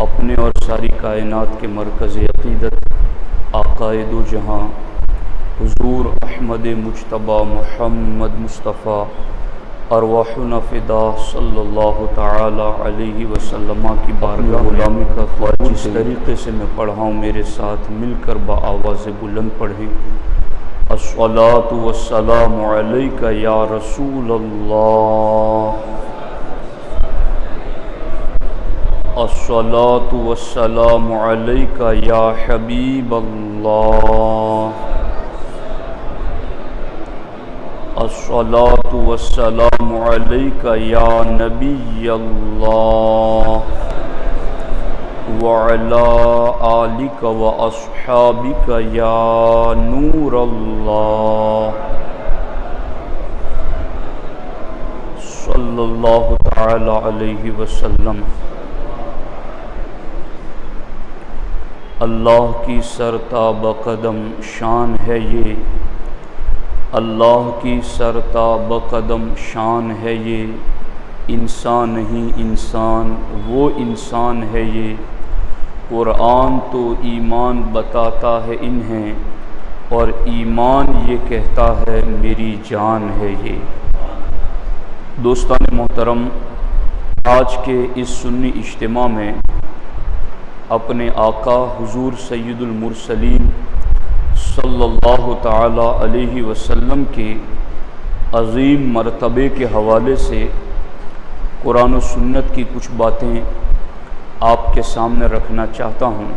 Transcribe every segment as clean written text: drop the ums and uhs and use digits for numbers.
اپنے اور ساری کائنات کے مرکز عقیدت آقائے دو جہاں حضور احمد مجتبی محمد مصطفیٰ ارواحنا فدا صلی اللہ تعالی علیہ وسلم کی بارگاہ غلامی کا خواہ جس طریقے سے میں پڑھاؤں میرے ساتھ مل کر بآواز بلند پڑھیں۔ الصلاۃ والسلام علیک یا رسول اللہ، الصلاۃ والسلام علیک یا حبیب اللہ، الصلاۃ والسلام علیک یا نبی اللہ، وعلی آلک واصحابک یا نور اللہ، صلی اللہ تعالی علیہ وسلم۔ اللہ کی سرتاب قدم شان ہے یہ، اللہ کی سرتاب قدم شان ہے یہ، انسان نہیں انسان وہ انسان ہے یہ، قرآن تو ایمان بتاتا ہے انہیں اور ایمان یہ کہتا ہے میری جان ہے یہ۔ دوستان محترم، آج کے اس سنی اجتماع میں اپنے آقا حضور سید المرسلین صلی اللہ تعالی علیہ وسلم کے عظیم مرتبے کے حوالے سے قرآن و سنت کی کچھ باتیں آپ کے سامنے رکھنا چاہتا ہوں۔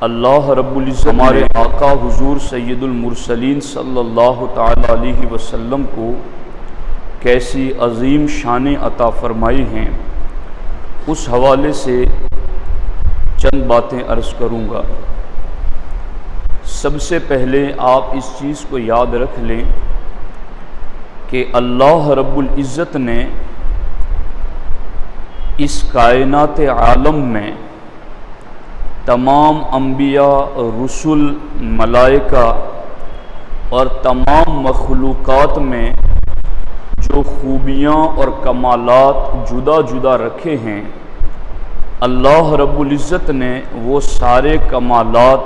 اللہ رب العزت ہمارے آقا حضور سید المرسلین صلی اللہ تعالی علیہ وسلم کو کیسی عظیم شانیں عطا فرمائی ہیں، اس حوالے سے چند باتیں عرض کروں گا۔ سب سے پہلے آپ اس چیز کو یاد رکھ لیں کہ اللہ رب العزت نے اس کائنات عالم میں تمام انبیاء، رسل، ملائکہ اور تمام مخلوقات میں جو خوبیاں اور کمالات جدا جدا رکھے ہیں، اللہ رب العزت نے وہ سارے کمالات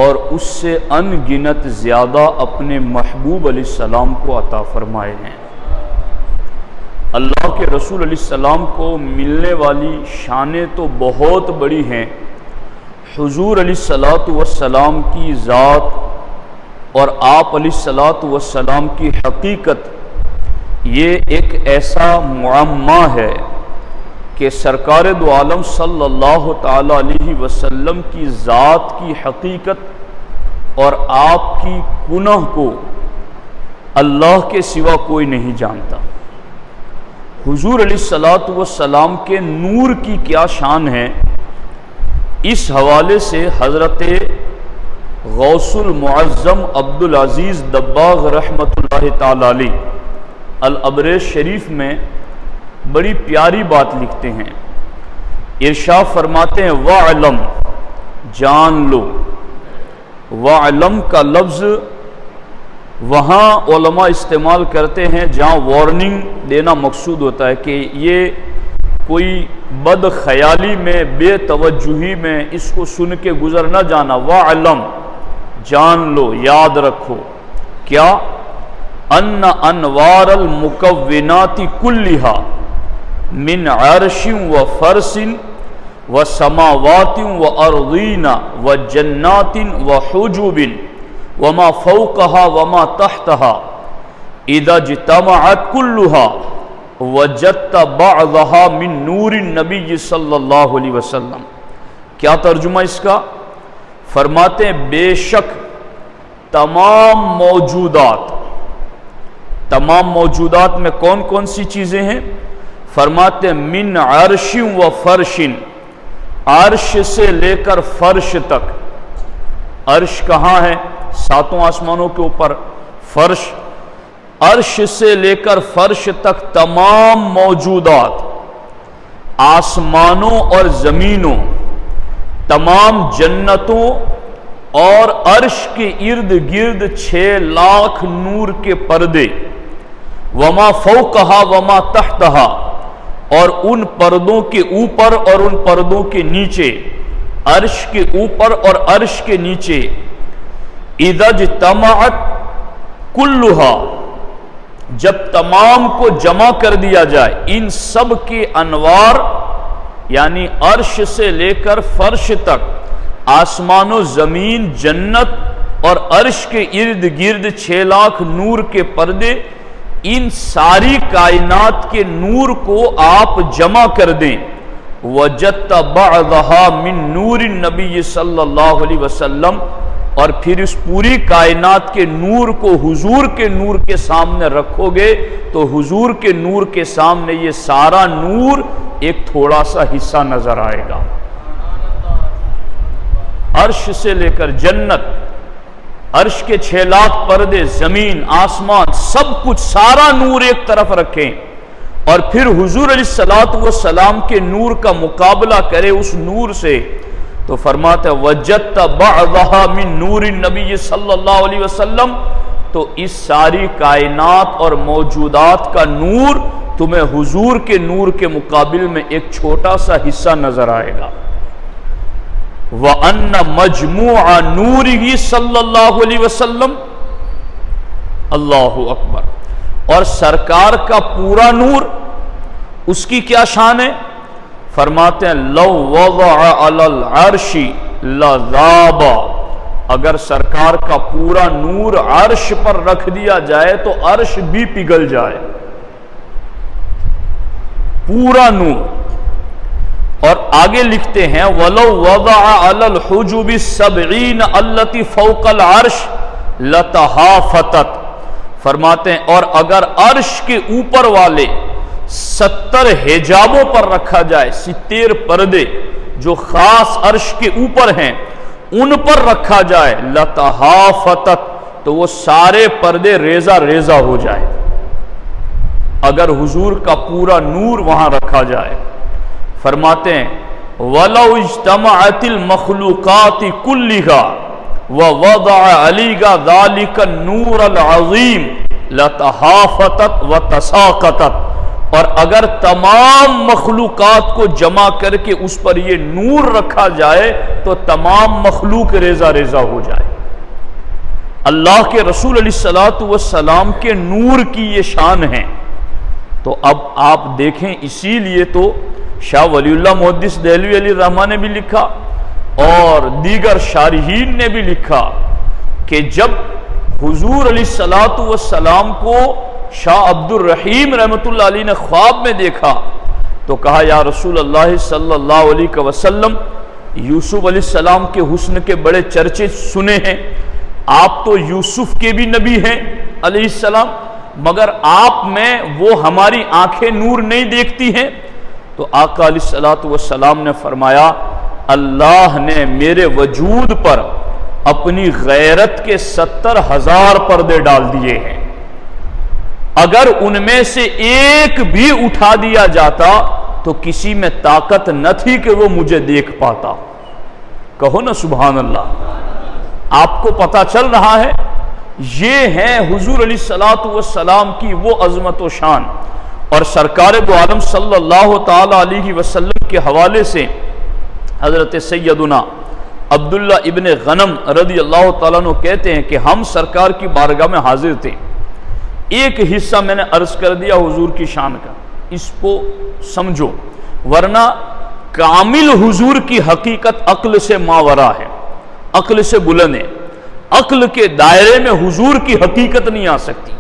اور اس سے ان گنت زیادہ اپنے محبوب علیہ السلام کو عطا فرمائے ہیں۔ اللہ کے رسول علیہ السلام کو ملنے والی شانیں تو بہت بڑی ہیں۔ حضور علیہ السلام کی ذات اور آپ علیہ السلام کی حقیقت یہ ایک ایسا معمہ ہے کہ سرکار دو عالم صلی اللہ تعالی علیہ وسلم کی ذات کی حقیقت اور آپ کی کنہ کو اللہ کے سوا کوئی نہیں جانتا۔ حضور علیہ السلام کے نور کی کیا شان ہے، اس حوالے سے حضرت غوث المعظم عبدالعزیز دباغ رحمۃ اللہ تعالی علیہ الابریز شریف میں بڑی پیاری بات لکھتے ہیں۔ ارشاد فرماتے ہیں وَعْلَمْ، جان لو۔ وَعْلَمْ کا لفظ وہاں علماء استعمال کرتے ہیں جہاں وارننگ دینا مقصود ہوتا ہے کہ یہ کوئی بد خیالی میں، بے توجہی میں اس کو سن کے گزر نہ جانا۔ وَعْلَمْ، جان لو، یاد رکھو۔ کیا؟ ان انوار المکونات کلھا من عرش و فرس و سماوات و ارضین و جنات و حجب وما فوقها وما تحتها اذا اجتمعت كلها وجدت بعضها من نور النبی صلی اللہ علیہ وسلم۔ کیا ترجمہ اس کا؟ فرماتے ہیں بے شک تمام موجودات میں کون کون سی چیزیں ہیں؟ فرماتے ہیں من عرش و فرش، عرش سے لے کر فرش تک۔ عرش کہاں ہے؟ ساتوں آسمانوں کے اوپر۔ فرش، عرش سے لے کر فرش تک تمام موجودات، آسمانوں اور زمینوں، تمام جنتوں اور عرش کے ارد گرد 6 لاکھ نور کے پردے، وما فوقہا وما تحتہا، اور ان پردوں کے اوپر اور ان پردوں کے نیچے، عرش کے اوپر اور عرش کے نیچے، اذا اجتمعت کلھا، جب تمام کو جمع کر دیا جائے، ان سب کے انوار یعنی عرش سے لے کر فرش تک، آسمان و زمین، جنت اور عرش کے ارد گرد 6 لاکھ نور کے پردے، ان ساری کائنات کے نور کو آپ جمع کر دیں، وجدت بعضها من نور النبی صلی اللہ علیہ وسلم، اور پھر اس پوری کائنات کے نور کو حضور کے نور کے سامنے رکھو گے تو حضور کے نور کے سامنے یہ سارا نور ایک تھوڑا سا حصہ نظر آئے گا۔ عرش سے لے کر جنت، عرش کے 6 لاکھ پردے، زمین، آسمان، سب کچھ، سارا نور ایک طرف رکھیں اور پھر حضور علیہ الصلوۃ والسلام کے نور کا مقابلہ کرے اس نور سے، تو فرماتا ہے وجدت بعضها من نور النبی صلی اللہ علیہ وسلم، تو اس ساری کائنات اور موجودات کا نور تمہیں حضور کے نور کے مقابل میں ایک چھوٹا سا حصہ نظر آئے گا۔ وَأَنَّ مَجْمُوعَ نُورِهِ صلی اللہ علیہ وسلم، اللہ اکبر، اور سرکار کا پورا نور، اس کی کیا شان ہے؟ فرماتے ہیں لو وضع علی العرش لذاب، اگر سرکار کا پورا نور عرش پر رکھ دیا جائے تو عرش بھی پگھل جائے، پورا نور۔ اور آگے لکھتے ہیں وَلَوْ وَضَعَ عَلَى الْحُجُبِ السَّبْعِينَ الَّتِي فَوْقَ الْعَرْشِ لَتَحَافَتَتْ، فرماتے ہیں اور اگر عرش کے اوپر والے 70 حجابوں پر رکھا جائے، 70 پردے جو خاص عرش کے اوپر ہیں ان پر رکھا جائے، لَتَحَافَتَتْ، تو وہ سارے پردے ریزہ ریزہ ہو جائے، اگر حضور کا پورا نور وہاں رکھا جائے۔ فرماتے ہیں وَلَوْ اجْتَمَعَتِ الْمَخْلُوقَاتِ كُلِّهَا وَوَضَعَ عَلَيْهَا ذَلِكَ النُّورَ الْعَظِيمَ لَتَحَافَتَتْ وَتَسَاقَطَتْ، اور اگر تمام مخلوقات کو جمع کر کے اس پر یہ نور رکھا جائے تو تمام مخلوق ریزہ ریزہ ہو جائے۔ اللہ کے رسول علیہ الصلوۃ والسلام کے نور کی یہ شان ہے۔ تو اب آپ دیکھیں، اسی لیے تو شاہ ولی اللہ محدث دہلوی علیہ الرحمہ نے بھی لکھا اور دیگر شارحین نے بھی لکھا کہ جب حضور علیہ الصلوۃ والسلام کو شاہ عبد الرحیم رحمۃ اللہ علیہ نے خواب میں دیکھا تو کہا یا رسول اللہ صلی اللہ علیہ وسلم، یوسف علیہ السلام کے حسن کے بڑے چرچے سنے ہیں، آپ تو یوسف کے بھی نبی ہیں علیہ السلام، مگر آپ میں وہ ہماری آنکھیں نور نہیں دیکھتی ہیں۔ تو آقا علیہ الصلوۃ والسلام نے فرمایا اللہ نے میرے وجود پر اپنی غیرت کے 70,000 پردے ڈال دیے ہیں، اگر ان میں سے ایک بھی اٹھا دیا جاتا تو کسی میں طاقت نہ تھی کہ وہ مجھے دیکھ پاتا۔ کہو نا سبحان اللہ۔ آپ کو پتہ چل رہا ہے یہ ہے حضور علیہ الصلوۃ والسلام کی وہ عظمت و شان۔ اور سرکار دو عالم صلی اللہ تعالی علیہ وسلم کے حوالے سے حضرت سیدنا عبداللہ ابن غنم رضی اللہ تعالیٰ عنہ کہتے ہیں کہ ہم سرکار کی بارگاہ میں حاضر تھے، ایک حصہ میں نے عرض کر دیا حضور کی شان کا، اس کو سمجھو، ورنہ کامل حضور کی حقیقت عقل سے ماورا ہے، عقل سے بلند ہے، عقل کے دائرے میں حضور کی حقیقت نہیں آ سکتی،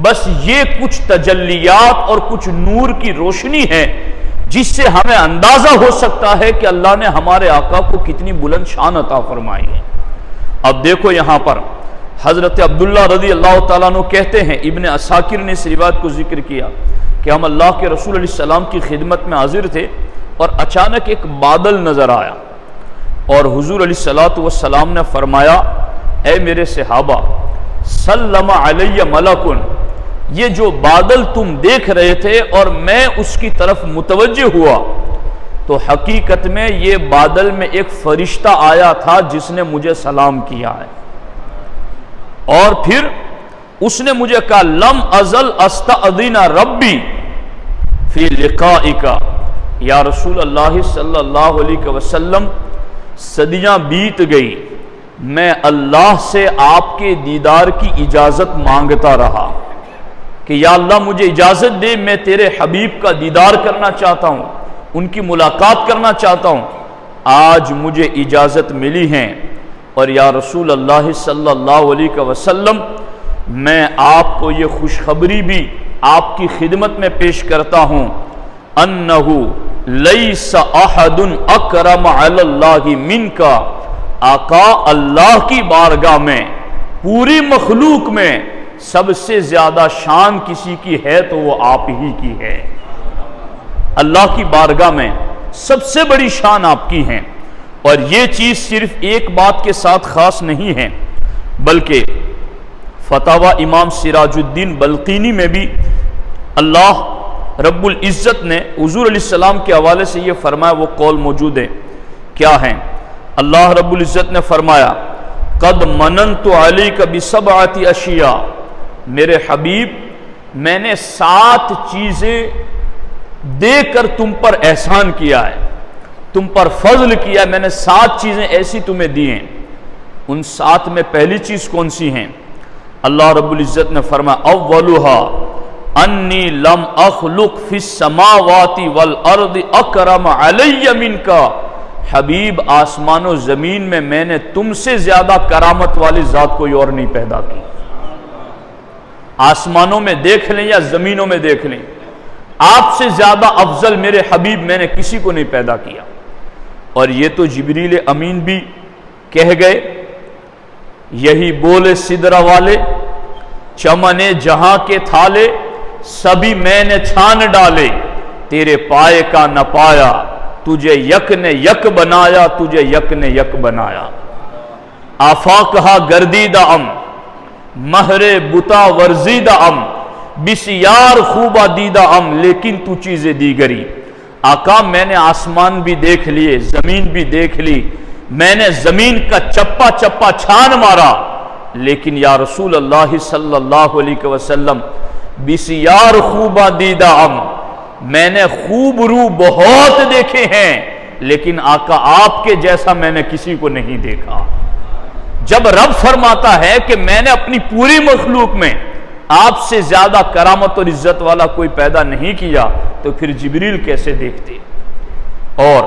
بس یہ کچھ تجلیات اور کچھ نور کی روشنی ہے جس سے ہمیں اندازہ ہو سکتا ہے کہ اللہ نے ہمارے آقا کو کتنی بلند شان عطا فرمائی ہے۔ اب دیکھو یہاں پر حضرت عبداللہ رضی اللہ تعالیٰ عنہ کہتے ہیں، ابن عساکر نے اس روایت کو ذکر کیا کہ ہم اللہ کے رسول علیہ السلام کی خدمت میں حاضر تھے اور اچانک ایک بادل نظر آیا اور حضور علیہ الصلوۃ والسلام نے فرمایا اے میرے صحابہ، سلم علی ملکن، یہ جو بادل تم دیکھ رہے تھے اور میں اس کی طرف متوجہ ہوا تو حقیقت میں یہ بادل میں ایک فرشتہ آیا تھا جس نے مجھے سلام کیا ہے، اور پھر اس نے مجھے کہا لم ازل استأذن ربی فی لقائک، یا رسول اللہ صلی اللہ علیہ وسلم صدیاں بیت گئی، میں اللہ سے آپ کے دیدار کی اجازت مانگتا رہا کہ یا اللہ مجھے اجازت دے، میں تیرے حبیب کا دیدار کرنا چاہتا ہوں، ان کی ملاقات کرنا چاہتا ہوں۔ آج مجھے اجازت ملی ہے، اور یا رسول اللہ صلی اللہ علیہ وسلم میں آپ کو یہ خوشخبری بھی آپ کی خدمت میں پیش کرتا ہوں، انہ لیس احد اکرم علی اللہ منک، آقا اللہ کی بارگاہ میں پوری مخلوق میں سب سے زیادہ شان کسی کی ہے تو وہ آپ ہی کی ہے۔ اللہ کی بارگاہ میں سب سے بڑی شان آپ کی ہے، اور یہ چیز صرف ایک بات کے ساتھ خاص نہیں ہے، بلکہ فتاوی امام سراج الدین بلقینی میں بھی اللہ رب العزت نے حضور علیہ السلام کے حوالے سے یہ فرمایا، وہ قول موجود ہے، کیا ہے؟ اللہ رب العزت نے فرمایا قد مننت علیک بسبعۃ اشیاء، میرے حبیب میں نے 7 چیزیں دے کر تم پر احسان کیا ہے، تم پر فضل کیا ہے، میں نے 7 چیزیں ایسی تمہیں دی ہیں۔ ان 7 میں پہلی چیز کون سی ہیں؟ اللہ رب العزت نے فرمایا اولھا انی لم اخلق فی السماوات والارض اکرم علی منک، حبیب آسمان و زمین میں میں نے تم سے زیادہ کرامت والی ذات کوئی اور نہیں پیدا کی۔ آسمانوں میں دیکھ لیں یا زمینوں میں دیکھ لیں، آپ سے زیادہ افضل میرے حبیب میں نے کسی کو نہیں پیدا کیا۔ اور یہ تو جبریل امین بھی کہہ گئے، یہی بولے سدرہ والے، چمنے جہاں کے تھالے سبھی میں نے چھان ڈالے، تیرے پائے کا نہ پایا، تجھے یک نے یک بنایا، تجھے یک نے یک بنایا۔ آفاقہا گردیدہ ام، مہر بتا ورزیدہ ام، بسیار خوبہ دیدہ ام، لیکن تو چیزیں دیگری۔ آقا میں نے آسمان بھی دیکھ لیے، زمین بھی دیکھ لی، میں نے زمین کا چپا چپا چھان مارا، لیکن یا رسول اللہ صلی اللہ علیہ وسلم بسیار خوبہ دیدہ ام، میں نے خوب رو بہت دیکھے ہیں، لیکن آقا آپ کے جیسا میں نے کسی کو نہیں دیکھا۔ جب رب فرماتا ہے کہ میں نے اپنی پوری مخلوق میں آپ سے زیادہ کرامت اور عزت والا کوئی پیدا نہیں کیا، تو پھر جبریل کیسے دیکھتے؟ اور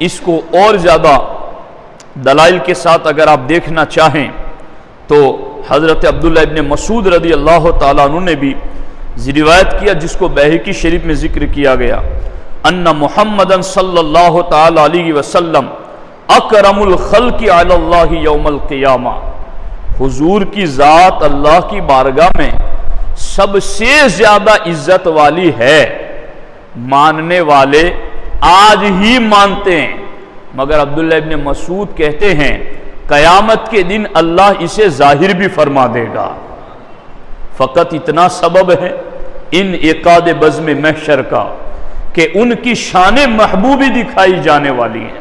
اس کو اور زیادہ دلائل کے ساتھ اگر آپ دیکھنا چاہیں تو حضرت عبداللہ ابن مسعود رضی اللہ تعالیٰ عنہ نے بھی روایت کیا، جس کو بہقی شریف میں ذکر کیا گیا، ان محمدن صلی اللہ تعالیٰ علیہ وسلم اکرم الخلق علی اللہ یوم القیامہ، حضور کی ذات اللہ کی بارگاہ میں سب سے زیادہ عزت والی ہے۔ ماننے والے آج ہی مانتے ہیں، مگر عبداللہ ابن مسعود کہتے ہیں قیامت کے دن اللہ اسے ظاہر بھی فرما دے گا۔ فقط اتنا سبب ہے ان عقاد بزم محشر کا کہ ان کی شان محبوبی دکھائی جانے والی ہے،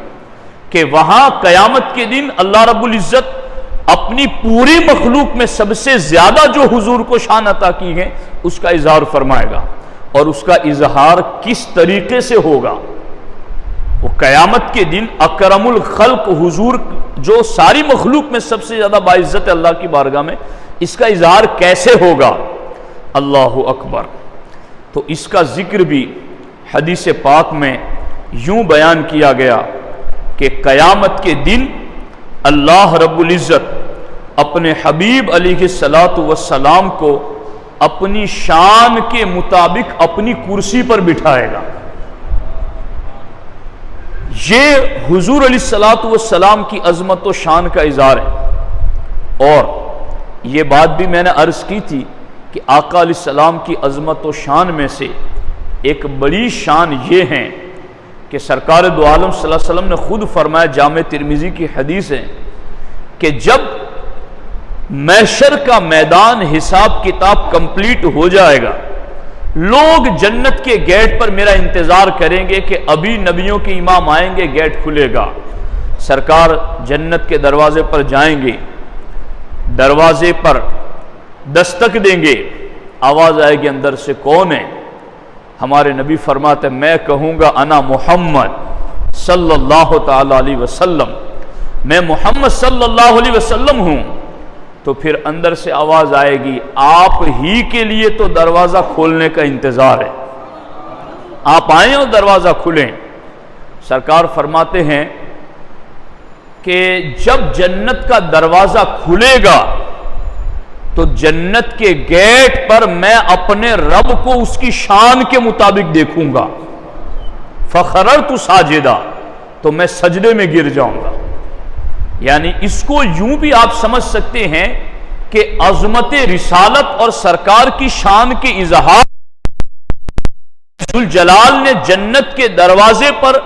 کہ وہاں قیامت کے دن اللہ رب العزت اپنی پوری مخلوق میں سب سے زیادہ جو حضور کو شان عطا کی ہے اس کا اظہار فرمائے گا، اور اس کا اظہار کس طریقے سے ہوگا؟ وہ قیامت کے دن اکرم الخلق حضور جو ساری مخلوق میں سب سے زیادہ باعزت اللہ کی بارگاہ میں، اس کا اظہار کیسے ہوگا؟ اللہ اکبر۔ تو اس کا ذکر بھی حدیث پاک میں یوں بیان کیا گیا کہ قیامت کے دن اللہ رب العزت اپنے حبیب علیہ الصلاۃ والسلام کو اپنی شان کے مطابق اپنی کرسی پر بٹھائے گا۔ یہ حضور علیہ الصلاۃ والسلام کی عظمت و شان کا اظہار ہے۔ اور یہ بات بھی میں نے عرض کی تھی کہ آقا علیہ السلام کی عظمت و شان میں سے ایک بڑی شان یہ ہے کہ سرکار دو عالم صلی اللہ علیہ وسلم نے خود فرمایا، جامع ترمذی کی حدیث ہے، کہ جب محشر کا میدان حساب کتاب کمپلیٹ ہو جائے گا، لوگ جنت کے گیٹ پر میرا انتظار کریں گے کہ ابھی نبیوں کے امام آئیں گے، گیٹ کھلے گا، سرکار جنت کے دروازے پر جائیں گے، دروازے پر دستک دیں گے، آواز آئے گی اندر سے کون ہے؟ ہمارے نبی فرماتے میں کہوں گا انا محمد صلی اللہ تعالی علیہ وسلم، میں محمد صلی اللہ علیہ وسلم ہوں، تو پھر اندر سے آواز آئے گی آپ ہی کے لیے تو دروازہ کھولنے کا انتظار ہے، آپ آئیں اور دروازہ کھلیں۔ سرکار فرماتے ہیں کہ جب جنت کا دروازہ کھلے گا تو جنت کے گیٹ پر میں اپنے رب کو اس کی شان کے مطابق دیکھوں گا، فخررت ساجدہ، تو میں سجدے میں گر جاؤں گا۔ یعنی اس کو یوں بھی آپ سمجھ سکتے ہیں کہ عظمت رسالت اور سرکار کی شان کے اظہار ذوالجلال نے جنت کے دروازے پر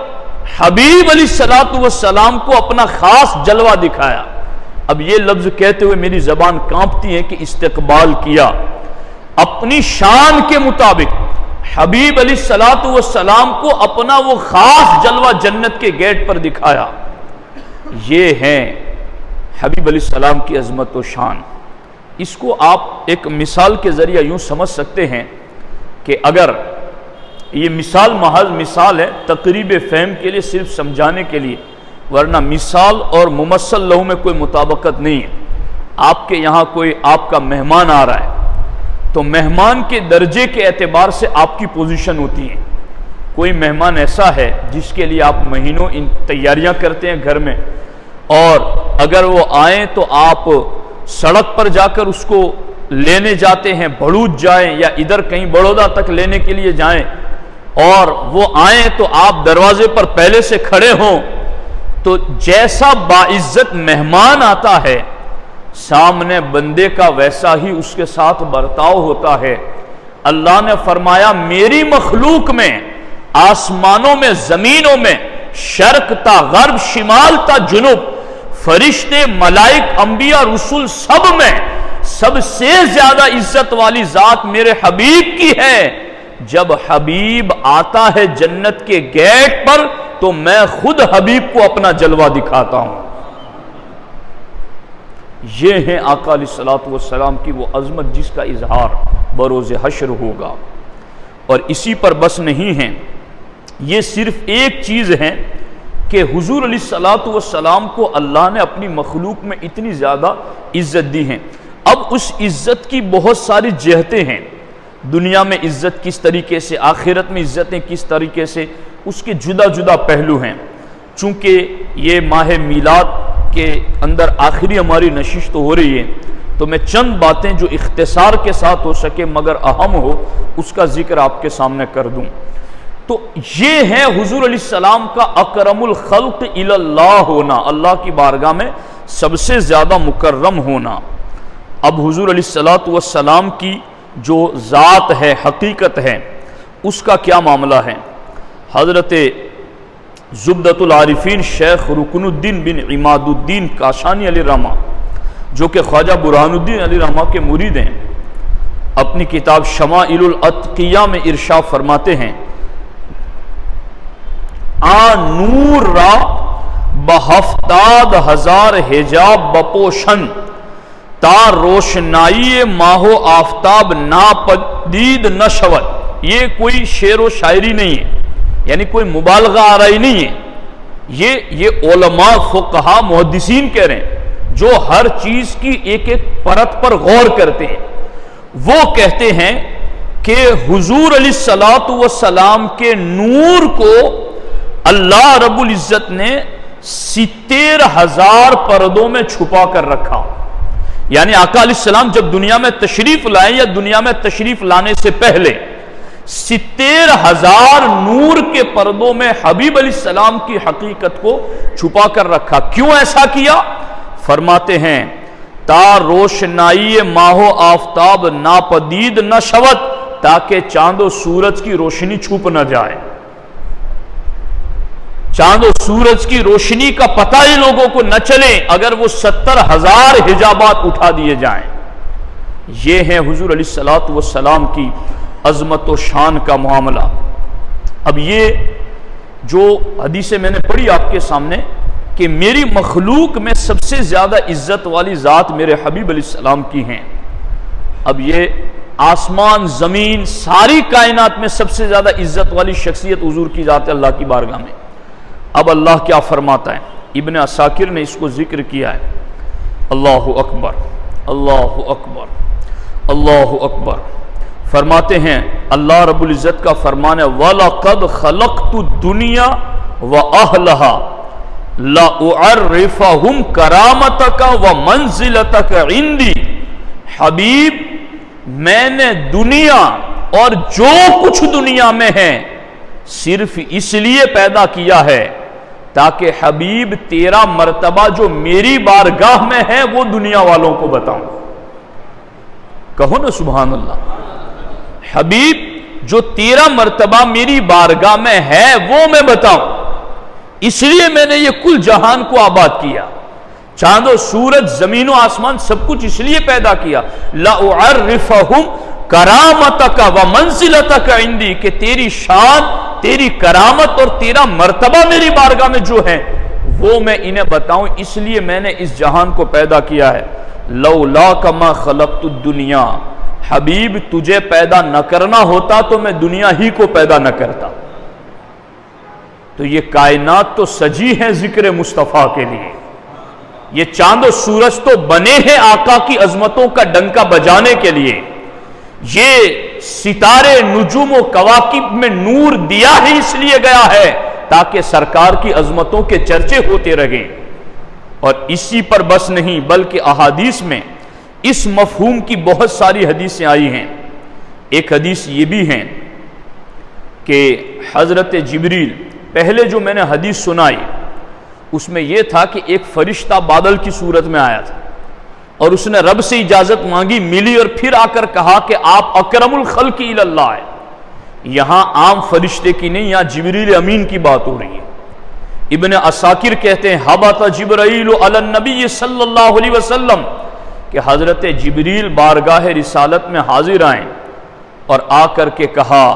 حبیب علیہ السلام کو اپنا خاص جلوہ دکھایا۔ اب یہ لفظ کہتے ہوئے میری زبان کانپتی ہے کہ استقبال کیا، اپنی شان کے مطابق حبیب علیہ السلام کو اپنا وہ خاص جلوہ جنت کے گیٹ پر دکھایا۔ یہ ہیں حبیب علیہ السلام کی عظمت و شان۔ اس کو آپ ایک مثال کے ذریعہ یوں سمجھ سکتے ہیں کہ اگر یہ مثال محض مثال ہے تقریب فہم کے لیے، صرف سمجھانے کے لیے، ورنہ مثال اور ممثل لہو میں کوئی مطابقت نہیں ہے۔ آپ کے یہاں کوئی آپ کا مہمان آ رہا ہے تو مہمان کے درجے کے اعتبار سے آپ کی پوزیشن ہوتی ہے۔ کوئی مہمان ایسا ہے جس کے لیے آپ مہینوں ان تیاریاں کرتے ہیں گھر میں، اور اگر وہ آئیں تو آپ سڑک پر جا کر اس کو لینے جاتے ہیں، بھڑوچ جائیں یا ادھر کہیں بڑودہ تک لینے کے لیے جائیں، اور وہ آئیں تو آپ دروازے پر پہلے سے کھڑے ہوں، تو جیسا باعزت مہمان آتا ہے سامنے بندے کا ویسا ہی اس کے ساتھ برتاؤ ہوتا ہے۔ اللہ نے فرمایا میری مخلوق میں، آسمانوں میں، زمینوں میں، شرق تا غرب، شمال تا جنوب، فرشتے، ملائک، انبیاء، رسول، سب میں سب سے زیادہ عزت والی ذات میرے حبیب کی ہے۔ جب حبیب آتا ہے جنت کے گیٹ پر تو میں خود حبیب کو اپنا جلوہ دکھاتا ہوں۔ یہ ہیں آقا علیہ الصلوۃ والسلام کی وہ عظمت جس کا اظہار بروز حشر ہوگا۔ اور اسی پر بس نہیں ہیں، یہ صرف ایک چیز ہے کہ حضور علیہ الصلوۃ والسلام کو اللہ نے اپنی مخلوق میں اتنی زیادہ عزت دی ہے۔ اب اس عزت کی بہت ساری جہتیں ہیں، دنیا میں عزت کس طریقے سے، آخرت میں عزتیں کس طریقے سے، اس کے جدا جدا پہلو ہیں۔ چونکہ یہ ماہ میلاد کے اندر آخری ہماری نشست تو ہو رہی ہے، تو میں چند باتیں جو اختصار کے ساتھ ہو سکے مگر اہم ہو اس کا ذکر آپ کے سامنے کر دوں۔ تو یہ ہے حضور علیہ السلام کا اکرم الخلق الی اللہ ہونا، اللہ کی بارگاہ میں سب سے زیادہ مکرم ہونا۔ اب حضور علیہ الصلوۃ والسلام کی جو ذات ہے، حقیقت ہے، اس کا کیا معاملہ ہے؟ حضرت زبدۃ العارفین شیخ رکن الدین بن عماد الدین کاشانی علیہ الرحمہ، جو کہ خواجہ برہان الدین علیہ الرحمہ کے مرید ہیں، اپنی کتاب شمائل الاتقیاء میں ارشاد فرماتے ہیں نور را بہفتاد ہزار حجاب بپوشن تا روشنائی ماہ و آفتاب ناپدید نشود۔ یہ کوئی شعر و شاعری نہیں ہے، یعنی کوئی مبالغہ آرائی نہیں ہے، یہ علماء، فقہاء، محدثین کہہ رہے ہیں جو ہر چیز کی ایک ایک پرت پر غور کرتے ہیں۔ وہ کہتے ہیں کہ حضور علیہ الصلوۃ والسلام کے نور کو اللہ رب العزت نے 70,000 پردوں میں چھپا کر رکھا۔ یعنی آقا علیہ السلام جب دنیا میں تشریف لائے یا دنیا میں تشریف لانے سے پہلے 70,000 نور کے پردوں میں حبیب علیہ السلام کی حقیقت کو چھپا کر رکھا۔ کیوں ایسا کیا؟ فرماتے ہیں تا روشنائی ماہ و آفتاب ناپدید نہ شود، تاکہ چاند و سورج کی روشنی چھپ نہ جائے۔ چاند و سورج کی روشنی کا پتہ ہی لوگوں کو نہ چلے اگر وہ 70,000 حجابات اٹھا دیے جائیں۔ یہ ہے حضور علیہ الصلوۃ والسلام کی عظمت و شان کا معاملہ۔ اب یہ جو حدیثیں میں نے پڑھی آپ کے سامنے کہ میری مخلوق میں سب سے زیادہ عزت والی ذات میرے حبیب علیہ السلام کی ہیں، اب یہ آسمان زمین ساری کائنات میں سب سے زیادہ عزت والی شخصیت حضور کی ذات اللہ کی بارگاہ میں۔ اب اللہ کیا فرماتا ہے؟ ابن عساکر نے اس کو ذکر کیا ہے۔ اللہ اکبر، اللہ اکبر، اللہ اکبر۔ فرماتے ہیں اللہ رب العزت کا فرمان ہے وَلَقَدْ خَلَقْتُ الدُّنْيَا وَأَهْلَهَا لَأُعَرِّفَهُمْ كَرَامَتَكَ وَمَنْزِلَتَكَ عِنْدِي۔ حبیب، میں نے دنیا اور جو کچھ دنیا میں ہے صرف اس لیے پیدا کیا ہے تاکہ حبیب تیرا مرتبہ جو میری بارگاہ میں ہے وہ دنیا والوں کو بتاؤں۔ کہو نا سبحان اللہ۔ حبیب، جو تیرا مرتبہ میری بارگاہ میں ہے وہ میں بتاؤں، اس لیے میں نے یہ کل جہان کو آباد کیا، چاند و سورج زمین و آسمان سب کچھ اس لیے پیدا کیا۔ لَأُعَرِّفَهُمْ كَرَامَتَكَ وَمَنْزِلَتَكَ عِنْدِي، کہ تیری شان، تیری کرامت اور تیرا مرتبہ میری بارگاہ میں جو ہے وہ میں انہیں بتاؤں، اس لیے میں نے اس جہان کو پیدا کیا ہے۔ لَوْلَاكَ مَا خَلَقْتُ الدُّنْيَا، حبیب تجھے پیدا نہ کرنا ہوتا تو میں دنیا ہی کو پیدا نہ کرتا۔ تو یہ کائنات تو سجی ہے ذکر مصطفیٰ کے لیے، یہ چاند و سورج تو بنے ہیں آقا کی عظمتوں کا ڈنکا بجانے کے لیے، یہ ستارے نجوم و کواکب میں نور دیا ہی اس لیے گیا ہے تاکہ سرکار کی عظمتوں کے چرچے ہوتے رہیں۔ اور اسی پر بس نہیں بلکہ احادیث میں اس مفہوم کی بہت ساری حدیثیں آئی ہیں۔ ایک حدیث یہ بھی ہے کہ حضرت جبریل، پہلے جو میں نے حدیث سنائی اس میں یہ تھا کہ ایک فرشتہ بادل کی صورت میں آیا تھا اور اس نے رب سے اجازت مانگی، ملی، اور پھر آ کر کہا کہ آپ اکرم الخلق الی اللہ ہے۔ یہاں عام فرشتے کی نہیں، یہاں جبریل امین کی بات ہو رہی ہے۔ ابن عساکر کہتے ہیں حبط جبرائیل علی النبی صلی اللہ علیہ وسلم، کہ حضرت جبریل بارگاہ رسالت میں حاضر آئیں اور آ کر کے کہا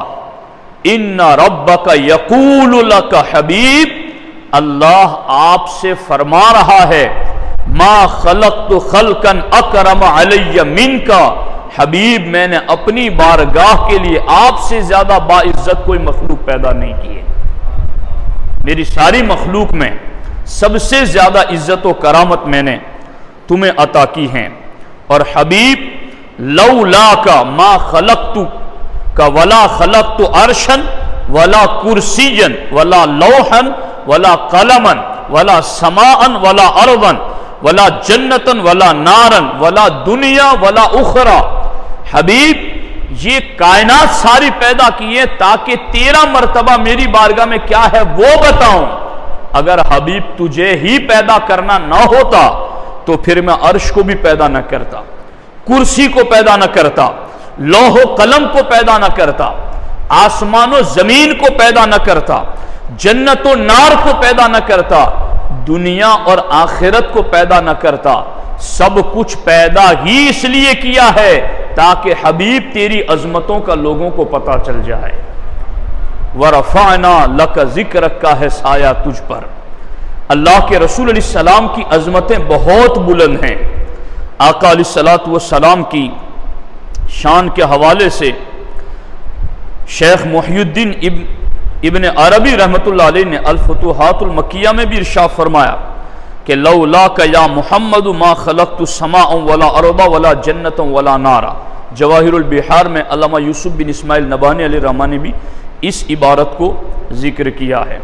ان ربک یقول لک حبیب، اللہ آپ سے فرما رہا ہے ما خلقت خلقا اکرم علی منک، حبیب میں نے اپنی بارگاہ کے لیے آپ سے زیادہ باعزت کوئی مخلوق پیدا نہیں کی ہے۔ میری ساری مخلوق میں سب سے زیادہ عزت و کرامت میں نے تمہیں عطا کی ہیں۔ اور حبیب لولاک ما خلقت کا ولا خلقت عرشا ولا کرسیا ولا لوحا ولا قلما ولا سماء ولا ارضا ولا جنتا ولا نارا ولا دنیا ولا اخرى، حبیب یہ کائنات ساری پیدا کی ہے تاکہ تیرا مرتبہ میری بارگاہ میں کیا ہے وہ بتاؤں۔ اگر حبیب تجھے ہی پیدا کرنا نہ ہوتا تو پھر میں عرش کو بھی پیدا نہ کرتا، کرسی کو پیدا نہ کرتا، لوح و قلم کو پیدا نہ کرتا، آسمان و زمین کو پیدا نہ کرتا، جنت و نار کو پیدا نہ کرتا، دنیا اور آخرت کو پیدا نہ کرتا۔ سب کچھ پیدا ہی اس لیے کیا ہے تاکہ حبیب تیری عظمتوں کا لوگوں کو پتہ چل جائے۔ وَرَفَعْنَا لَكَ ذِكْرَكَ کا ہے سایہ تجھ پر۔ اللہ کے رسول علیہ السلام کی عظمتیں بہت بلند ہیں۔ آقا علیہ السلام کی شان کے حوالے سے شیخ محی الدین ابن عربی رحمۃ اللہ علیہ نے الفتوحات المکیہ میں بھی ارشاد فرمایا کہ لولاک یا محمد ما خلقت السماء ولا ارض ولا جنت ولا نارا۔ جواہر البحار میں علامہ یوسف بن اسماعیل نبہانی علیہ الرحمہ نے بھی اس عبارت کو ذکر کیا ہے۔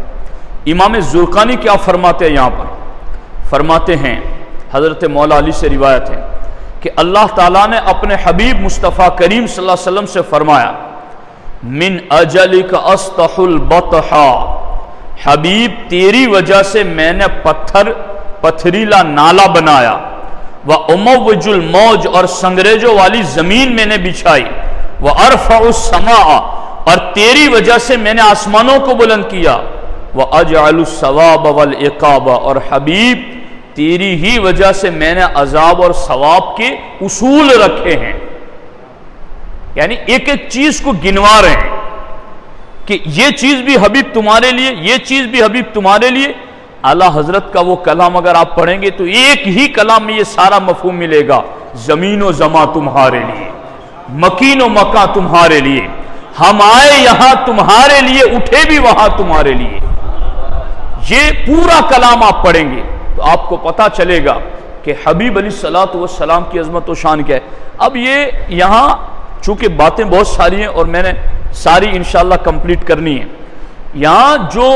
امام زرقانی کیا فرماتے ہیں یہاں پر؟ فرماتے ہیں حضرت مولا علی سے روایت ہے کہ اللہ تعالیٰ نے اپنے حبیب مصطفیٰ کریم صلی اللہ علیہ وسلم سے فرمایا من اجلک اسطح البطحا، حبیب تیری وجہ سے میں نے پتھریلا نالا بنایا، وَأُمَوِّجُ الْمَوْجِ اور سنگریزوں والی زمین میں نے بچھائی، وَأَرْفَعُ السَّمَاءَ اور تیری وجہ سے میں نے آسمانوں کو بلند کیا، وَأَجْعَلُ الثَّوَابَ وَالْعِقَابَ اور حبیب تیری ہی وجہ سے میں نے عذاب اور ثواب کے اصول رکھے ہیں۔ یعنی ایک ایک چیز کو گنوا رہے ہیں کہ یہ چیز بھی حبیب تمہارے لیے، یہ چیز بھی حبیب تمہارے لیے۔ اعلیٰ حضرت کا وہ کلام اگر آپ پڑھیں گے تو ایک ہی کلام میں یہ سارا مفہوم ملے گا، زمین و زماں تمہارے لیے، مکین و مکاں تمہارے لیے، ہم آئے یہاں تمہارے لیے، اٹھے بھی وہاں تمہارے لیے۔ یہ پورا کلام آپ پڑھیں گے تو آپ کو پتہ چلے گا کہ حبیب علیہ الصلوۃ والسلام کی عظمت و شان کیا ہے۔ اب یہ یہاں چونکہ باتیں بہت ساری ہیں اور میں نے ساری انشاءاللہ کمپلیٹ کرنی ہے، یہاں جو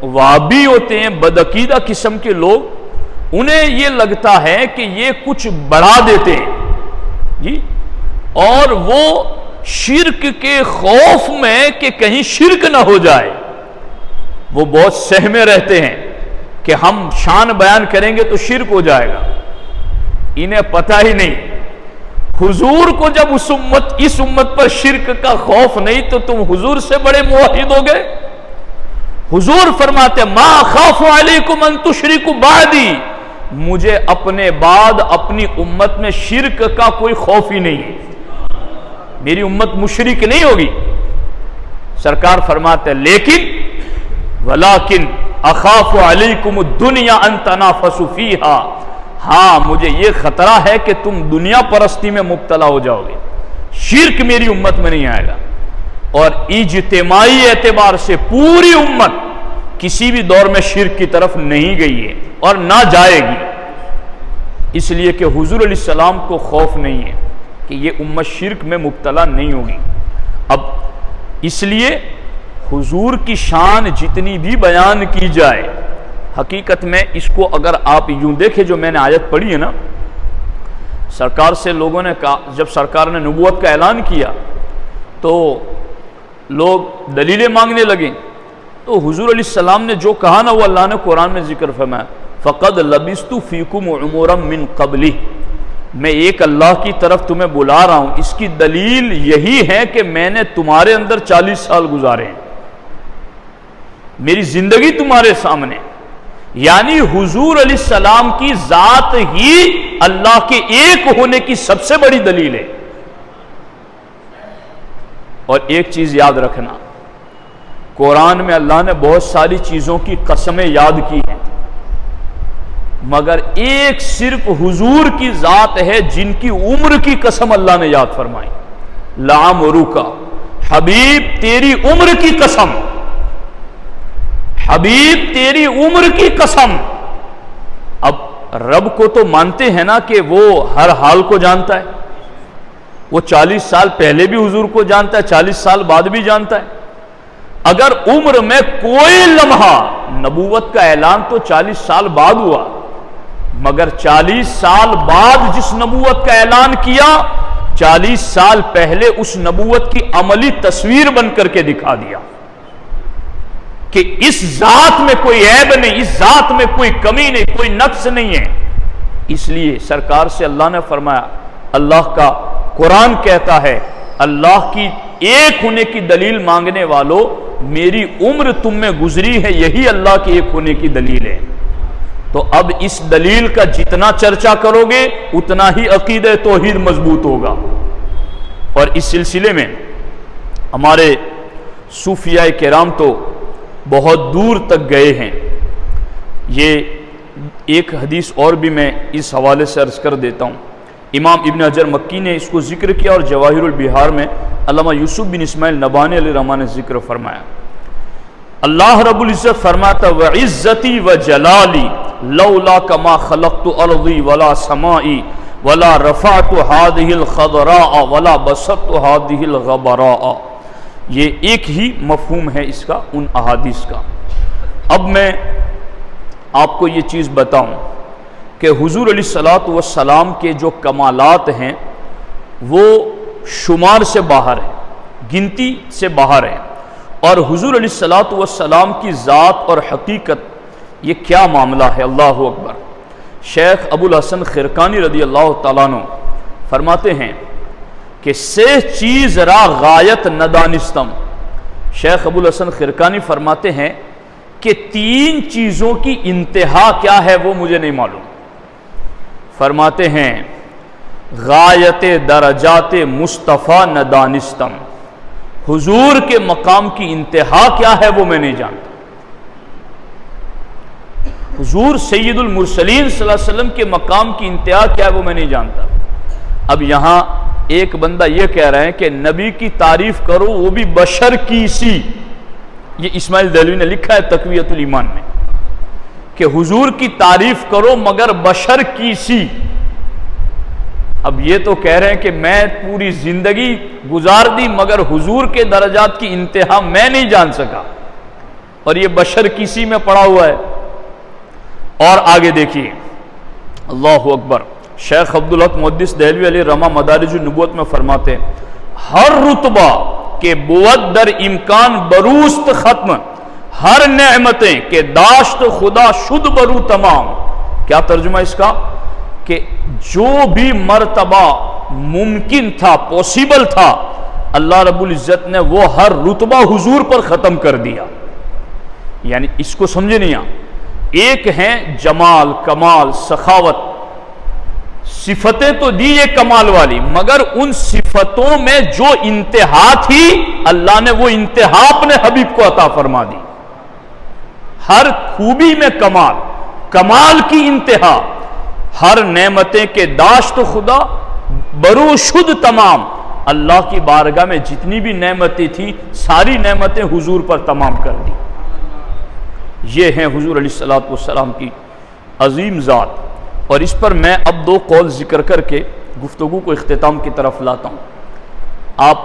وہابی ہوتے ہیں، بدعقیدہ قسم کے لوگ، انہیں یہ لگتا ہے کہ یہ کچھ بڑھا دیتے ہیں جی، اور وہ شرک کے خوف میں کہ کہیں شرک نہ ہو جائے وہ بہت سہمے رہتے ہیں کہ ہم شان بیان کریں گے تو شرک ہو جائے گا۔ انہیں پتہ ہی نہیں، حضور کو جب اس امت پر شرک کا خوف نہیں تو تم حضور سے بڑے موحد ہو گئے۔ حضور فرماتے ما خاف علیکم ان تشرکوا بعدی، مجھے اپنے بعد اپنی امت میں شرک کا کوئی خوف ہی نہیں ہے، میری امت مشرک نہیں ہوگی۔ سرکار فرماتے ہیں لیکن ولیکن اخاف علیکم الدنیا ان تنافسوا فیہا، ہاں مجھے یہ خطرہ ہے کہ تم دنیا پرستی میں مبتلا ہو جاؤ گے، شرک میری امت میں نہیں آئے گا۔ اور اجتماعی اعتبار سے پوری امت کسی بھی دور میں شرک کی طرف نہیں گئی ہے اور نہ جائے گی، اس لیے کہ حضور علیہ السلام کو خوف نہیں ہے کہ یہ امت شرک میں مبتلا نہیں ہوگی۔ اب اس لیے حضور کی شان جتنی بھی بیان کی جائے، حقیقت میں اس کو اگر آپ یوں دیکھیں، جو میں نے آیت پڑھی ہے نا، سرکار سے لوگوں نے کہا، جب سرکار نے نبوت کا اعلان کیا تو لوگ دلیلیں مانگنے لگے، تو حضور علیہ السلام نے جو کہا نا وہ اللہ نے قرآن میں ذکر فرمایا، فقد لبثت فیکم عمرا من قبلی، میں ایک اللہ کی طرف تمہیں بلا رہا ہوں، اس کی دلیل یہی ہے کہ میں نے تمہارے اندر 40 سال گزارے ہیں، میری زندگی تمہارے سامنے، یعنی حضور علیہ السلام کی ذات ہی اللہ کے ایک ہونے کی سب سے بڑی دلیل ہے۔ اور ایک چیز یاد رکھنا، قرآن میں اللہ نے بہت ساری چیزوں کی قسمیں یاد کی ہیں، مگر ایک صرف حضور کی ذات ہے جن کی عمر کی قسم اللہ نے یاد فرمائی، لعمرک، حبیب تیری عمر کی قسم، حبیب تیری عمر کی قسم۔ اب رب کو تو مانتے ہیں نا کہ وہ ہر حال کو جانتا ہے، وہ 40 سال پہلے بھی حضور کو جانتا ہے، 40 سال بعد بھی جانتا ہے۔ اگر عمر میں کوئی لمحہ، نبوت کا اعلان تو 40 سال بعد ہوا، مگر 40 سال بعد جس نبوت کا اعلان کیا، 40 سال پہلے اس نبوت کی عملی تصویر بن کر کے دکھا دیا کہ اس ذات میں کوئی عیب نہیں، اس ذات میں کوئی کمی نہیں، کوئی نقص نہیں ہے۔ اس لیے سرکار سے اللہ نے فرمایا، اللہ کا قرآن کہتا ہے، اللہ کی ایک ہونے کی دلیل مانگنے والوں، میری عمر تم میں گزری ہے، یہی اللہ کے ایک ہونے کی دلیل ہے۔ تو اب اس دلیل کا جتنا چرچا کرو گے اتنا ہی عقیدہ توحید مضبوط ہوگا۔ اور اس سلسلے میں ہمارے صوفیاء کرام تو بہت دور تک گئے ہیں۔ یہ ایک حدیث اور بھی میں اس حوالے سے عرض کر دیتا ہوں، امام ابن حجر مکی نے اس کو ذکر کیا، اور جواہر البحار میں علامہ یوسف بن اسماعیل نبانی علیہ الرحمٰن نے ذکر فرمایا۔ اللہ رب العزت فرماتا وعزتی وجلالی لولاک ما خلقت ارضی ولا سمائی ولا رفعت هذه الخضراء ولا بسطت هذه الغبراء۔ یہ ایک ہی مفہوم ہے اس کا، ان احادیث کا۔ اب میں آپ کو یہ چیز بتاؤں کہ حضور علیہ الصلوۃ والسلام کے جو کمالات ہیں وہ شمار سے باہر ہیں، گنتی سے باہر ہیں، اور حضور علیہ الصلوۃ والسلام کی ذات اور حقیقت یہ کیا معاملہ ہے، اللہ اکبر۔ شیخ ابو الحسن خرقانی رضی اللہ تعالیٰ عنہ فرماتے ہیں کہ سے چیز را غایت ندانستم، شیخ ابو الحسن خرقانی فرماتے ہیں کہ 3 چیزوں کی انتہا کیا ہے وہ مجھے نہیں معلوم۔ فرماتے ہیں غایت درجات مصطفیٰ ندانستم، حضور کے مقام کی انتہا کیا ہے وہ میں نہیں جانتا۔ حضور سید المرسلین صلی اللہ علیہ وسلم کے مقام کی انتہا کیا ہے وہ میں نہیں جانتا۔ اب یہاں ایک بندہ یہ کہہ رہے ہیں کہ نبی کی تعریف کرو وہ بھی بشر کی سی. یہ اسماعیل دہلوی نے لکھا ہے تقویۃ الایمان میں کہ حضور کی تعریف کرو مگر بشر کی سی. اب یہ تو کہہ رہے ہیں کہ میں پوری زندگی گزار دی مگر حضور کے درجات کی انتہا میں نہیں جان سکا، اور یہ بشر کسی میں پڑا ہوا ہے. اور آگے دیکھیے، اللہ اکبر. شیخ عبدالحق محدث دہلوی علیہ رحمہ مدارج النبوت میں فرماتے ہیں ہر رتبہ کے بود در امکان بروست ختم، ہر نعمتیں کہ داشت خدا شد برو تمام. کیا ترجمہ اس کا؟ کہ جو بھی مرتبہ ممکن تھا، پوسیبل تھا، اللہ رب العزت نے وہ ہر رتبہ حضور پر ختم کر دیا. یعنی اس کو سمجھے نہیں آپ، ایک ہیں جمال، کمال، سخاوت، صفتیں تو دی یہ کمال والی، مگر ان صفتوں میں جو انتہا تھی اللہ نے وہ انتہا اپنے حبیب کو عطا فرما دی. ہر خوبی میں کمال، کمال کی انتہا، ہر نعمتیں کے داشت خدا برو شد تمام. اللہ کی بارگاہ میں جتنی بھی نعمتیں تھیں ساری نعمتیں حضور پر تمام کر دی. یہ ہیں حضور علیہ الصلوۃ والسلام کی عظیم ذات. اور اس پر میں اب دو قول ذکر کر کے گفتگو کو اختتام کی طرف لاتا ہوں. آپ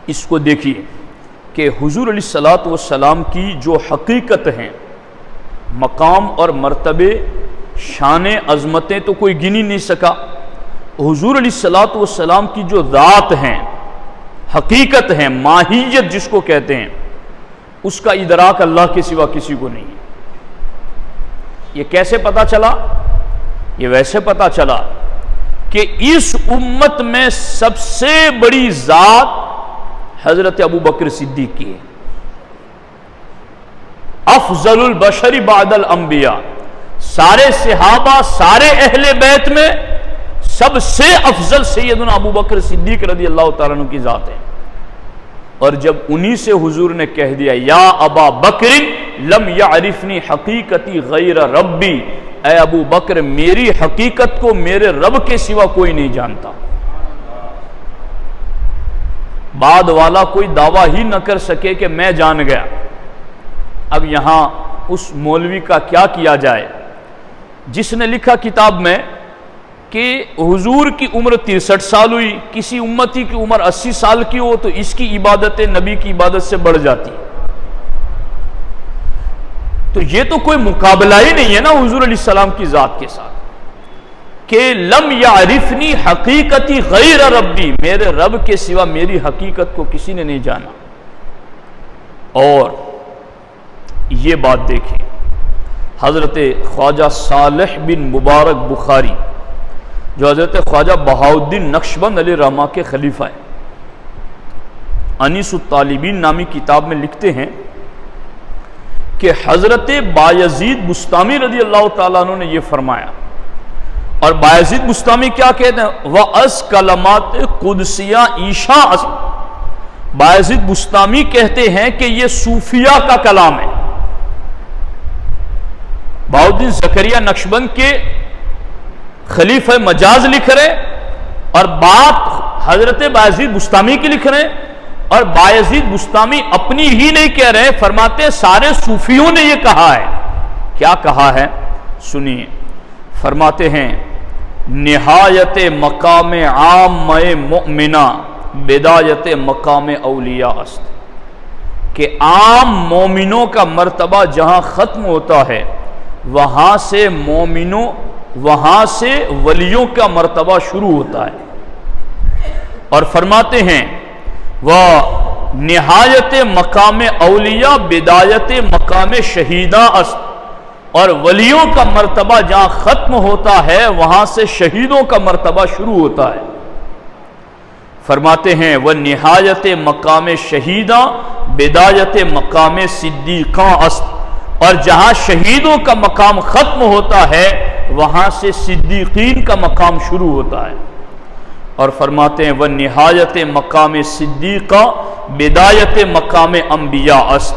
اس کو دیکھیے کہ حضور علیہ الصلوۃ والسلام کی جو حقیقت ہیں، مقام اور مرتبے، شان عظمتیں تو کوئی گن ہی نہیں سکا. حضور علیہ الصلوۃ والسلام کی جو ذات ہیں، حقیقت ہیں، ماہیت جس کو کہتے ہیں، اس کا ادراک اللہ کے سوا کسی کو نہیں ہے. یہ کیسے پتا چلا؟ یہ ویسے پتا چلا کہ اس امت میں سب سے بڑی ذات حضرت ابو بکر صدیق کی ہے. افضل البشر بعد الانبیاء، سارے صحابہ، سارے اہل بیت میں سب سے افضل سیدنا ابو بکر صدیق رضی اللہ تعالیٰ عنہ کی ذات ہے. اور جب انہی سے حضور نے کہہ دیا یا ابا بکر لم یعرفنی حقیقتی غیر ربی، اے ابو بکر میری حقیقت کو میرے رب کے سوا کوئی نہیں جانتا. بعد والا کوئی دعویٰ ہی نہ کر سکے کہ میں جان گیا. اب یہاں اس مولوی کا کیا کیا جائے جس نے لکھا کتاب میں کہ حضور کی عمر 63 سال ہوئی، کسی امتی کی عمر 80 سال کی ہو تو اس کی عبادت نبی کی عبادت سے بڑھ جاتی ہے. تو یہ تو کوئی مقابلہ ہی نہیں ہے نا حضور علیہ السلام کی ذات کے ساتھ کہ لم یعرفنی حقیقتی غیر ربی، میرے رب کے سوا میری حقیقت کو کسی نے نہیں جانا. اور یہ بات دیکھیں، حضرت خواجہ صالح بن مبارک بخاری جو حضرت خواجہ بہاؤالدین نقشبند علیہ رحمہ کے خلیفہ ہیں، انیس الطالبین نامی کتاب میں لکھتے ہیں کہ حضرت بایزید بستامی رضی اللہ تعالیٰ عنہ نے یہ فرمایا. اور بایزید بستامی کیا کہتے ہیں؟ وَأَس کلمات قدسیہ عیشا. بایزید بستامی کہتے ہیں کہ یہ صوفیہ کا کلام ہے. بہاؤالدین زکریا نقشبند کے خلیفہ مجاز لکھ رہے اور بات حضرت بایزید بستامی کی لکھ رہے، اور بایزید بستامی اپنی ہی نہیں کہہ رہے، فرماتے سارے صوفیوں نے یہ کہا ہے. کیا کہا ہے سنیے. فرماتے ہیں نہایت مقام عام مؤمنہ بدایت مقام اولیاء است، کہ عام مومنوں کا مرتبہ جہاں ختم ہوتا ہے وہاں سے مومنوں، وہاں سے ولیوں کا مرتبہ شروع ہوتا ہے. اور فرماتے ہیں وہ نہایت مقام اولیاء بدایت مقام شہیداں است، اور ولیوں کا مرتبہ جہاں ختم ہوتا ہے وہاں سے شہیدوں کا مرتبہ شروع ہوتا ہے. فرماتے ہیں وہ نہایت مقام شہیداں بدایت مقام صدیقاں است، اور جہاں شہیدوں کا مقام ختم ہوتا ہے وہاں سے صدیقین کا مقام شروع ہوتا ہے. اور فرماتے ہیں وہ نہایت مقام صدیقہ بدایت مقام انبیاء است،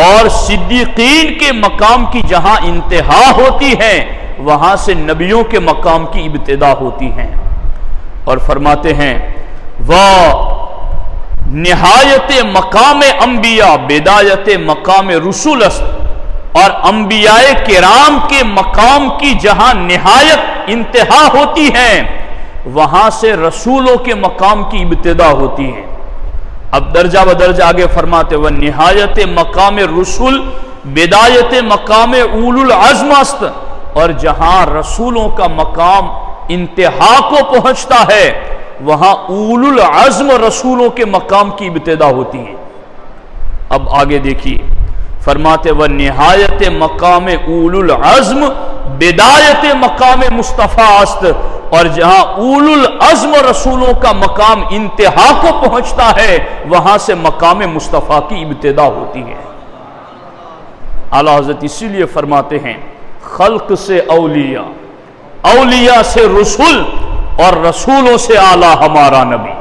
اور صدیقین کے مقام کی جہاں انتہا ہوتی ہے وہاں سے نبیوں کے مقام کی ابتدا ہوتی ہے. اور فرماتے ہیں وہ نہایت مقام انبیاء بدایت مقام رسول است، اور انبیاء کرام کے مقام کی جہاں نہایت انتہا ہوتی ہے وہاں سے رسولوں کے مقام کی ابتدا ہوتی ہے۔ اب درجہ بدرجہ آگے فرماتے وہ نہایت مقام رسول بدایت مقام اول العزم است، اور جہاں رسولوں کا مقام انتہا کو پہنچتا ہے وہاں اول العزم رسولوں کے مقام کی ابتدا ہوتی ہے۔ اب آگے دیکھیے فرماتے وہ نہایت مقام اول العزم بدایت مقام مصطفیٰ است، اور جہاں اول العزم رسولوں کا مقام انتہا کو پہنچتا ہے وہاں سے مقام مصطفیٰ کی ابتدا ہوتی ہے۔ اعلیٰ حضرت اسی لیے فرماتے ہیں خلق سے اولیاء، اولیاء سے رسول، اور رسولوں سے اعلیٰ ہمارا نبی۔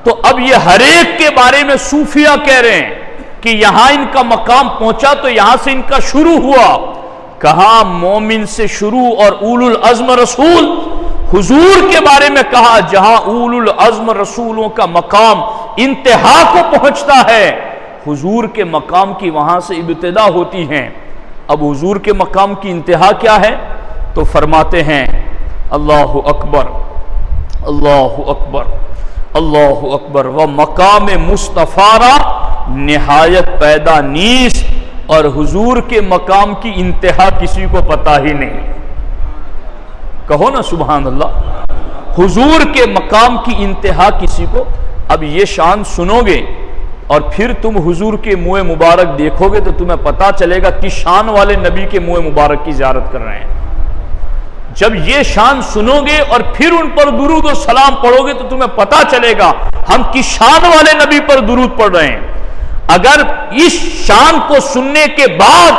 تو اب یہ ہر ایک کے بارے میں صوفیہ کہہ رہے ہیں کہ یہاں ان کا مقام پہنچا تو یہاں سے ان کا شروع ہوا، کہاں مومن سے شروع اور اول العزم رسول۔ حضور کے بارے میں کہا جہاں اول العزم رسولوں کا مقام انتہا کو پہنچتا ہے حضور کے مقام کی وہاں سے ابتدا ہوتی ہے۔ اب حضور کے مقام کی انتہا کیا ہے؟ تو فرماتے ہیں اللہ اکبر اللہ اکبر اللہ اکبر و مقام مصطفیٰ را نہایت پیدا نیست، اور حضور کے مقام کی انتہا کسی کو پتہ ہی نہیں۔ کہو نا سبحان اللہ، حضور کے مقام کی انتہا کسی کو۔ اب یہ شان سنو گے اور پھر تم حضور کے منہ مبارک دیکھو گے تو تمہیں پتہ چلے گا کس شان والے نبی کے منہ مبارک کی زیارت کر رہے ہیں۔ جب یہ شان سنو گے اور پھر ان پر درود و سلام پڑھو گے تو تمہیں پتہ چلے گا ہم کس شان والے نبی پر درود پڑھ رہے ہیں۔ اگر اس شان کو سننے کے بعد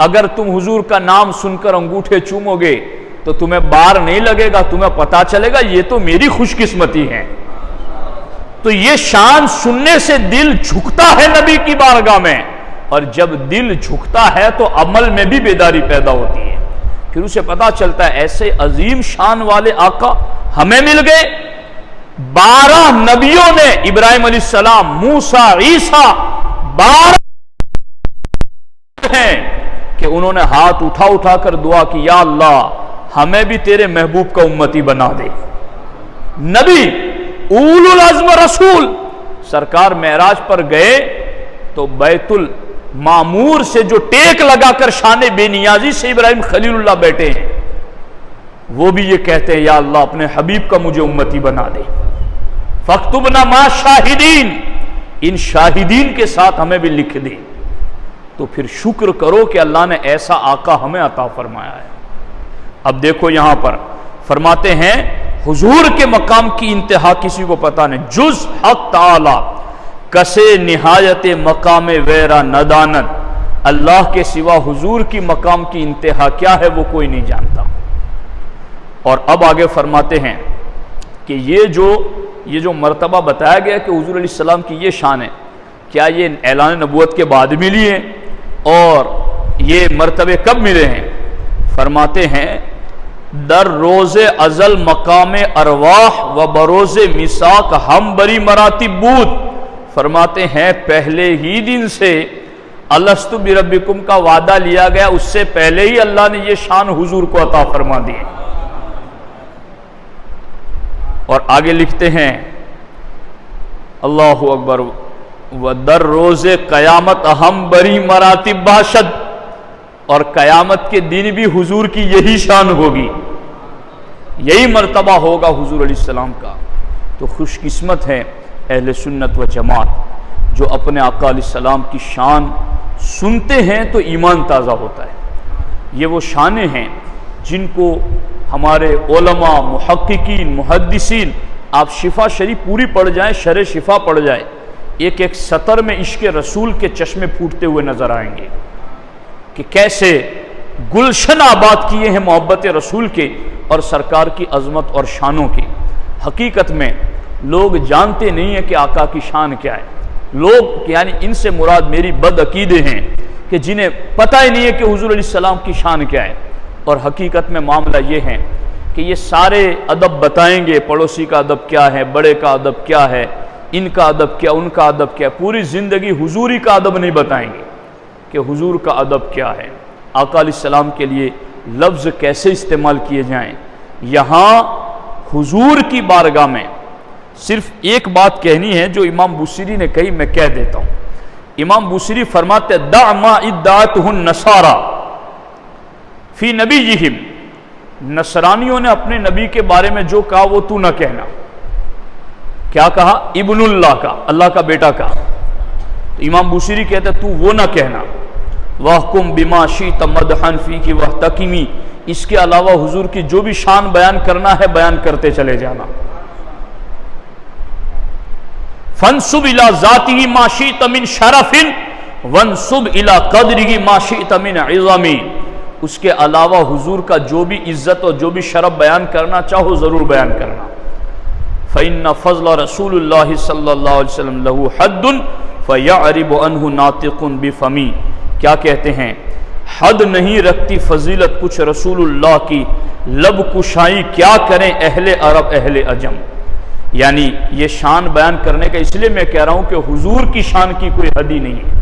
اگر تم حضور کا نام سن کر انگوٹھے چومو گے تو تمہیں بار نہیں لگے گا، تمہیں پتہ چلے گا یہ تو میری خوش قسمتی ہے۔ تو یہ شان سننے سے دل جھکتا ہے نبی کی بارگاہ میں، اور جب دل جھکتا ہے تو عمل میں بھی بیداری پیدا ہوتی ہے، پھر اسے پتا چلتا ہے ایسے عظیم شان والے آقا ہمیں مل گئے۔ 12 نبیوں نے ابراہیم علیہ السلام، موسیٰ، عیسیٰ 12 ہیں کہ انہوں نے ہاتھ اٹھا اٹھا کر دعا کی یا اللہ ہمیں بھی تیرے محبوب کا امتی بنا دے۔ نبی اول العزم رسول سرکار معراج پر گئے تو بیت المعمور سے جو ٹیک لگا کر شان بے نیازی سے ابراہیم خلیل اللہ بیٹھے ہیں وہ بھی یہ کہتے ہیں یا اللہ اپنے حبیب کا مجھے امتی بنا دے، فاکتبنا مع شاہدین، ان شاہدین کے ساتھ ہمیں بھی لکھ دے۔ تو پھر شکر کرو کہ اللہ نے ایسا آقا ہمیں عطا فرمایا ہے۔ اب دیکھو یہاں پر فرماتے ہیں حضور کے مقام کی انتہا کسی کو پتہ نہیں، جز حق تعالی کسے نہایت مقام ویرا ندانت، اللہ کے سوا حضور کی مقام کی انتہا کیا ہے وہ کوئی نہیں جانتا۔ اور اب آگے فرماتے ہیں کہ یہ جو مرتبہ بتایا گیا کہ حضور علیہ السلام کی یہ شان ہے، کیا یہ اعلان نبوت کے بعد ملی ہے اور یہ مرتبے کب ملے ہیں؟ فرماتے ہیں در روز ازل مقام ارواح و بروز میثاق ہم بری مراتب بود، فرماتے ہیں پہلے ہی دن سے الستو بربکم کا وعدہ لیا گیا، اس سے پہلے ہی اللہ نے یہ شان حضور کو عطا فرما دی۔ اور آگے لکھتے ہیں اللہ اکبر و در روز قیامت ہم بری مراتب باشد، اور قیامت کے دن بھی حضور کی یہی شان ہوگی، یہی مرتبہ ہوگا حضور علیہ السلام کا۔ تو خوش قسمت ہے اہل سنت و جماعت جو اپنے آقا علیہ السلام کی شان سنتے ہیں تو ایمان تازہ ہوتا ہے۔ یہ وہ شانیں ہیں جن کو ہمارے علماء، محققین، محدثین، آپ شفا شریف پوری پڑھ جائیں، شرح شفا پڑھ جائیں، ایک ایک سطر میں عشق رسول کے چشمے پھوٹتے ہوئے نظر آئیں گے کہ کیسے گلشن آباد کیے ہیں محبت رسول کے اور سرکار کی عظمت اور شانوں کی۔ حقیقت میں لوگ جانتے نہیں ہیں کہ آقا کی شان کیا ہے، لوگ یعنی ان سے مراد میری بد عقیدے ہیں کہ جنہیں پتہ ہی نہیں ہے کہ حضور علیہ السلام کی شان کیا ہے۔ اور حقیقت میں معاملہ یہ ہے کہ یہ سارے ادب بتائیں گے، پڑوسی کا ادب کیا ہے، بڑے کا ادب کیا ہے، ان کا ادب کیا، ان کا ادب کیا، پوری زندگی حضوری کا ادب نہیں بتائیں گے کہ حضور کا ادب کیا ہے، آقا علیہ السلام کے لیے لفظ کیسے استعمال کیے جائیں۔ یہاں حضور کی بارگاہ میں صرف ایک بات کہنی ہے جو امام بوصیری نے کہی، میں کہہ دیتا ہوں۔ امام بوصیری فرماتے دع ما ادعته النصارى فی نبیہم، نصرانیوں نے اپنے نبی کے بارے میں جو کہا وہ تو نہ کہنا۔ کیا کہا؟ ابن اللہ کا، اللہ کا بیٹا کا۔ تو امام بوصیری کہتے تو وہ نہ کہنا۔ وَحْكُمْ بِمَا شِئْتَ مَدْحًا فِيكِ وَاحْتَكِمِ، اس کے علاوہ حضور کی جو بھی شان بیان کرنا ہے بیان کرتے چلے جانا۔ فَانْسُبْ إِلَى ذَاتِهِ مَا شِئْتَ مِنْ شَرَفٍ وَانْسُبْ إِلَى قَدْرِهِ مَا شِئْتَ مِنْ عِظَمٍ، اس کے علاوہ حضور کا جو بھی عزت اور جو بھی شرف بیان کرنا چاہو ضرور بیان کرنا۔ فَإِنَّ فَضْلَ رَسُولِ اللَّهِ صلی اللہ علیہ وسلم لَهُ حَدٌّ فَيَعْرِبُ عَنْهُ نَاطِقٌ بِفَمِّ، کیا کہتے ہیں؟ حد نہیں رکھتی فضیلت کچھ رسول اللہ کی، لب کشائی کیا کریں اہل عرب اہل عجم۔ یعنی یہ شان بیان کرنے کا اس لیے میں کہہ رہا ہوں کہ حضور کی شان کی کوئی حد ہی نہیں ہے۔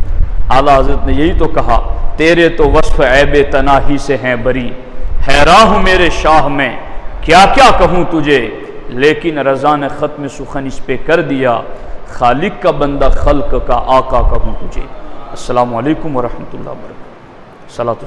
اعلیٰ حضرت نے یہی تو کہا تیرے تو وصف عیب تناہی سے ہیں بری، حیراں ہوں میرے شاہ میں کیا کیا کہوں تجھے، لیکن رضا نے ختم سخن اس پہ کر دیا، خالق کا بندہ خلق کا آقا کہوں تجھے۔ السلام علیکم ورحمۃ اللہ وبرکاتہ۔ صلاۃ